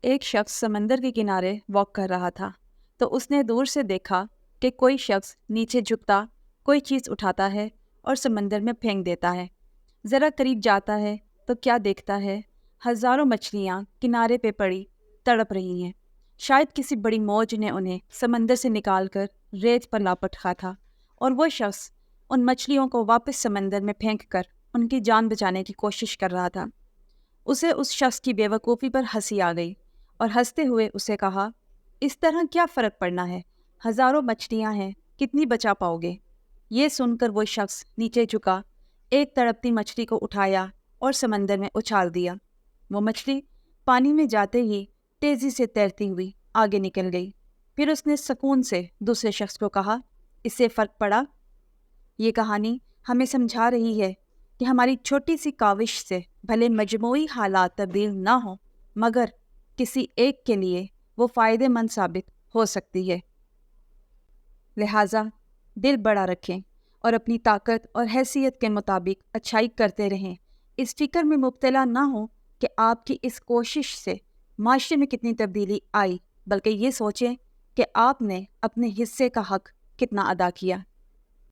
ایک شخص سمندر کے کنارے واک کر رہا تھا تو اس نے دور سے دیکھا کہ کوئی شخص نیچے جھکتا کوئی چیز اٹھاتا ہے اور سمندر میں پھینک دیتا ہے۔ ذرا قریب جاتا ہے تو کیا دیکھتا ہے؟ ہزاروں مچھلیاں کنارے پہ پڑی تڑپ رہی ہیں۔ شاید کسی بڑی موج نے انہیں سمندر سے نکال کر ریت پر لاپٹ رکھا تھا، اور وہ شخص ان مچھلیوں کو واپس سمندر میں پھینک کر ان کی جان بچانے کی کوشش کر رہا تھا۔ اسے اس شخص کی بے وقوفی پر ہنسی آ گئی اور ہنستے ہوئے اسے کہا، اس طرح کیا فرق پڑنا ہے؟ ہزاروں مچھلیاں ہیں، کتنی بچا پاؤ گے؟ یہ سن کر وہ شخص نیچے جھکا، ایک تڑپتی مچھلی کو اٹھایا اور سمندر میں اچھال دیا۔ وہ مچھلی پانی میں جاتے ہی تیزی سے تیرتی ہوئی آگے نکل گئی۔ پھر اس نے سکون سے دوسرے شخص کو کہا، اس سے فرق پڑا؟ یہ کہانی ہمیں سمجھا رہی ہے کہ ہماری چھوٹی سی کاوش سے بھلے مجموعی حالات تبدیل نہ ہوں، مگر کسی ایک کے لیے وہ فائدہ مند ثابت ہو سکتی ہے۔ لہٰذا دل بڑا رکھیں اور اپنی طاقت اور حیثیت کے مطابق اچھائی کرتے رہیں۔ اس فکر میں مبتلا نہ ہوں کہ آپ کی اس کوشش سے معاشرے میں کتنی تبدیلی آئی، بلکہ یہ سوچیں کہ آپ نے اپنے حصے کا حق کتنا ادا کیا۔